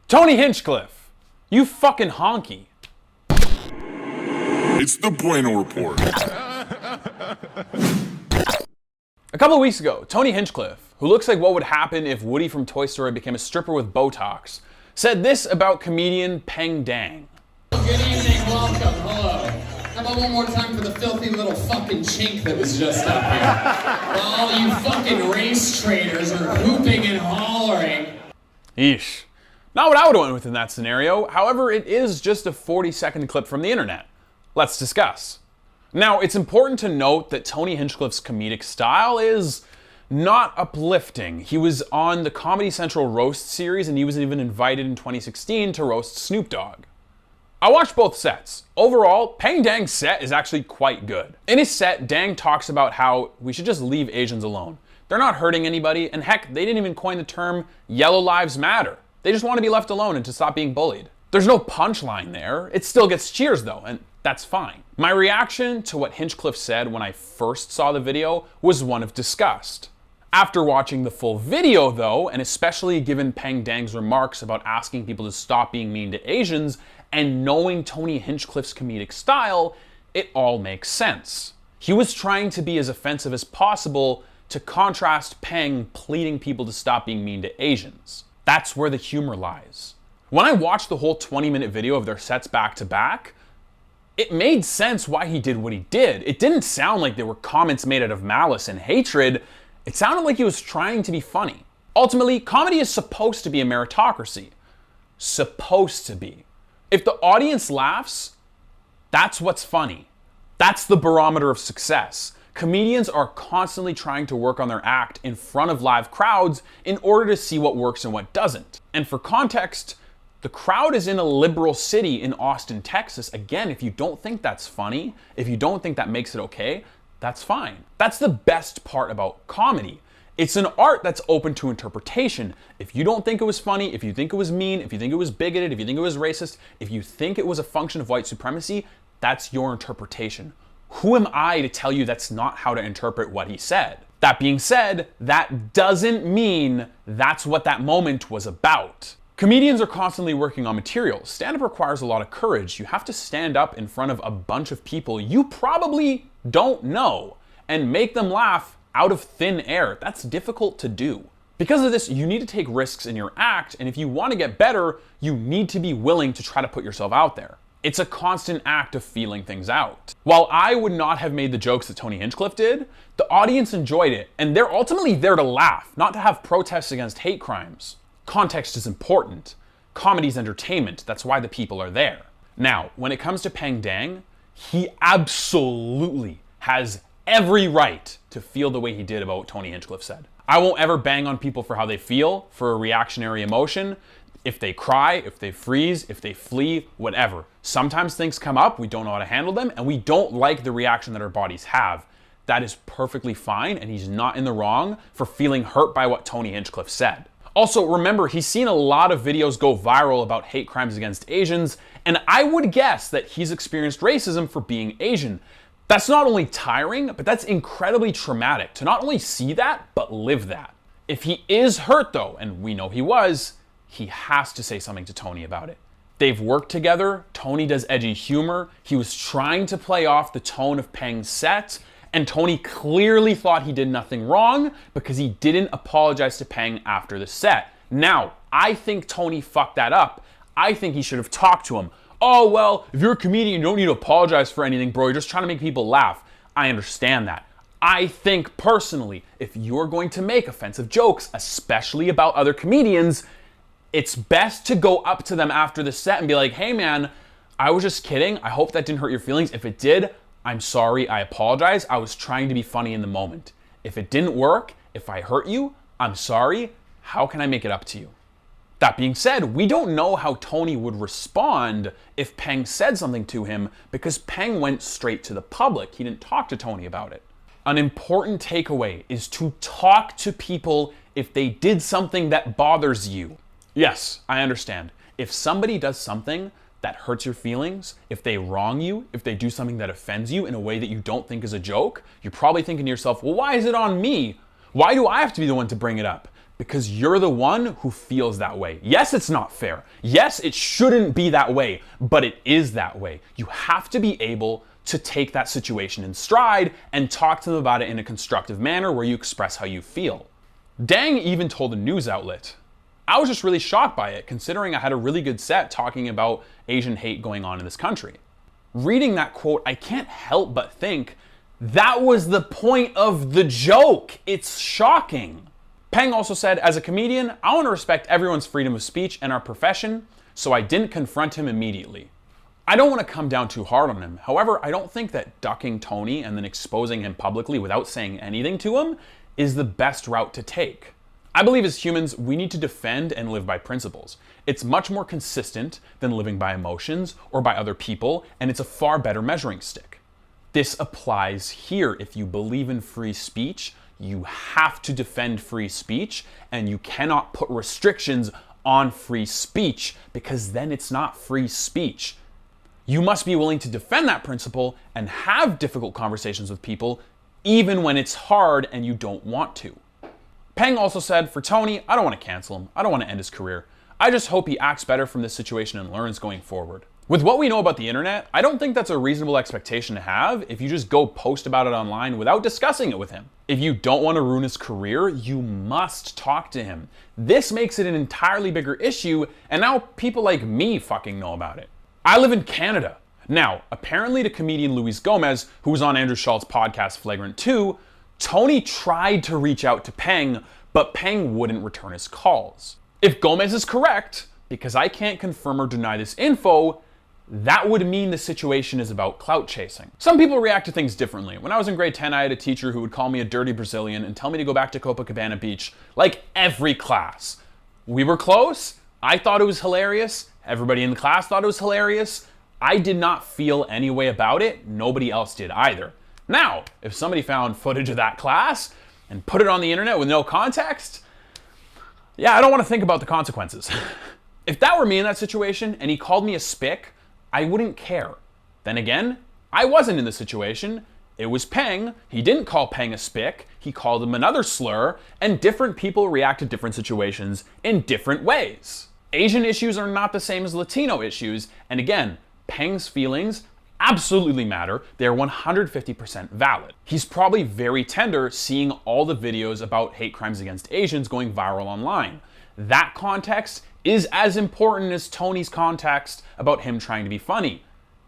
Tony Hinchcliffe, you fucking honky. It's the Bueno Report. A couple of weeks ago, Tony Hinchcliffe, who looks like what would happen if Woody from Toy Story became a stripper with Botox, said this about comedian Peng Dang. Good evening, welcome, hello. How about one more time for the filthy little fucking chink that was just up here? While all you fucking race traitors are hooping and hollering. Eesh. Not what I would have went with in that scenario. However, it is just a 40-second clip from the internet. Let's discuss. Now, it's important to note that Tony Hinchcliffe's comedic style is not uplifting. He was on the Comedy Central Roast series, and he was even invited in 2016 to roast Snoop Dogg. I watched both sets. Overall, Peng Dang's set is actually quite good. In his set, Dang talks about how we should just leave Asians alone. They're not hurting anybody, and heck, they didn't even coin the term Yellow Lives Matter. They just want to be left alone and to stop being bullied. There's no punchline there. It still gets cheers though, and that's fine. My reaction to what Hinchcliffe said when I first saw the video was one of disgust. After watching the full video though, and especially given Peng Dang's remarks about asking people to stop being mean to Asians, and knowing Tony Hinchcliffe's comedic style, it all makes sense. He was trying to be as offensive as possible to contrast Peng pleading people to stop being mean to Asians. That's where the humor lies. When I watched the whole 20-minute video of their sets back to back, it made sense why he did what he did. It didn't sound like they were comments made out of malice and hatred. It sounded like he was trying to be funny. Ultimately, comedy is supposed to be a meritocracy. Supposed to be. If the audience laughs, that's what's funny. That's the barometer of success. Comedians are constantly trying to work on their act in front of live crowds in order to see what works and what doesn't. And for context, the crowd is in a liberal city in Austin, Texas. Again, if you don't think that's funny, if you don't think that makes it okay, that's fine. That's the best part about comedy. It's an art that's open to interpretation. If you don't think it was funny, if you think it was mean, if you think it was bigoted, if you think it was racist, if you think it was a function of white supremacy, that's your interpretation. Who am I to tell you that's not how to interpret what he said? That being said, that doesn't mean that's what that moment was about. Comedians are constantly working on material. Stand-up requires a lot of courage. You have to stand up in front of a bunch of people you probably don't know and make them laugh out of thin air. That's difficult to do. Because of this, you need to take risks in your act, and if you want to get better, you need to be willing to try to put yourself out there. It's a constant act of feeling things out. While I would not have made the jokes that Tony Hinchcliffe did, the audience enjoyed it, and they're ultimately there to laugh, not to have protests against hate crimes. Context is important. Comedy's entertainment, that's why the people are there. Now, when it comes to Peng Dang, he absolutely has every right to feel the way he did about what Tony Hinchcliffe said. I won't ever bang on people for how they feel, for a reactionary emotion. If they cry, if they freeze, if they flee, whatever. Sometimes things come up, we don't know how to handle them, and we don't like the reaction that our bodies have. That is perfectly fine, and he's not in the wrong for feeling hurt by what Tony Hinchcliffe said. Also, remember, he's seen a lot of videos go viral about hate crimes against Asians, and I would guess that he's experienced racism for being Asian. That's not only tiring, but that's incredibly traumatic to not only see that, but live that. If he is hurt though, and we know he was, he has to say something to Tony about it. They've worked together, Tony does edgy humor, he was trying to play off the tone of Peng's set, and Tony clearly thought he did nothing wrong because he didn't apologize to Peng after the set. Now, I think Tony fucked that up. I think he should have talked to him. Oh, well, if you're a comedian, you don't need to apologize for anything, bro. You're just trying to make people laugh. I understand that. I think personally, if you're going to make offensive jokes, especially about other comedians, it's best to go up to them after the set and be like, hey man, I was just kidding. I hope that didn't hurt your feelings. If it did, I'm sorry, I apologize. I was trying to be funny in the moment. If it didn't work, if I hurt you, I'm sorry. How can I make it up to you? That being said, we don't know how Tony would respond if Peng said something to him because Peng went straight to the public. He didn't talk to Tony about it. An important takeaway is to talk to people if they did something that bothers you. Yes, I understand. If somebody does something that hurts your feelings, if they wrong you, if they do something that offends you in a way that you don't think is a joke, you're probably thinking to yourself, well, why is it on me? Why do I have to be the one to bring it up? because you're the one who feels that way. Yes, it's not fair. Yes, it shouldn't be that way, but it is that way. You have to be able to take that situation in stride and talk to them about it in a constructive manner where you express how you feel. Dang even told a news outlet. I was just really shocked by it, considering I had a really good set talking about Asian hate going on in this country. Reading that quote, I can't help but think that was the point of the joke. It's shocking. Peng also said, as a comedian, I want to respect everyone's freedom of speech and our profession, so I didn't confront him immediately. I don't want to come down too hard on him. However, I don't think that ducking Tony and then exposing him publicly without saying anything to him is the best route to take. I believe as humans, we need to defend and live by principles. It's much more consistent than living by emotions or by other people, and it's a far better measuring stick. This applies here. If you believe in free speech, you have to defend free speech, and you cannot put restrictions on free speech because then it's not free speech. You must be willing to defend that principle and have difficult conversations with people even when it's hard and you don't want to. Peng also said, for Tony, I don't want to cancel him. I don't want to end his career. I just hope he acts better from this situation and learns going forward. With what we know about the internet, I don't think that's a reasonable expectation to have if you just go post about it online without discussing it with him. If you don't want to ruin his career, you must talk to him. This makes it an entirely bigger issue, and now people like me fucking know about it. I live in Canada. Now, apparently to comedian Luis Gomez, who was on Andrew Schultz's podcast Flagrant 2, Tony tried to reach out to Peng, but Peng wouldn't return his calls. If Gomez is correct, because I can't confirm or deny this info, that would mean the situation is about clout chasing. Some people react to things differently. When I was in grade 10, I had a teacher who would call me a dirty Brazilian and tell me to go back to Copacabana Beach, like every class. We were close. I thought it was hilarious. Everybody in the class thought it was hilarious. I did not feel any way about it. Nobody else did either. Now, if somebody found footage of that class and put it on the internet with no context, yeah, I don't want to think about the consequences. If that were me in that situation and he called me a spick, I wouldn't care. Then again, I wasn't in the situation. It was Peng. He didn't call Peng a spick. He called him another slur, and different people react to different situations in different ways. Asian issues are not the same as Latino issues, and again, Peng's feelings absolutely matter. They're 150% valid. He's probably very tender seeing all the videos about hate crimes against Asians going viral online. That context is as important as Tony's context about him trying to be funny.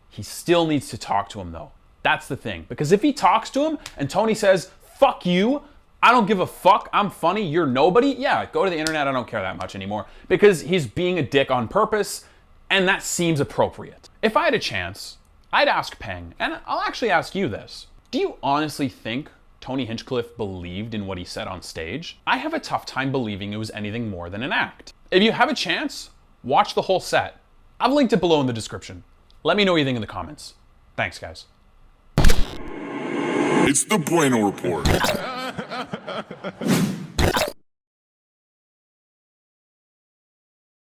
He still needs to talk to him though. That's the thing. Because if he talks to him and Tony says, fuck you, I don't give a fuck, I'm funny, you're nobody, yeah, go to the internet, I don't care that much anymore. Because he's being a dick on purpose, and that seems appropriate. If I had a chance, I'd ask Peng, and I'll actually ask you this. Do you honestly think Tony Hinchcliffe believed in what he said on stage? I have a tough time believing it was anything more than an act. If you have a chance, watch the whole set. I've linked it below in the description. Let me know what you think in the comments. Thanks, guys. It's the Bueno Report.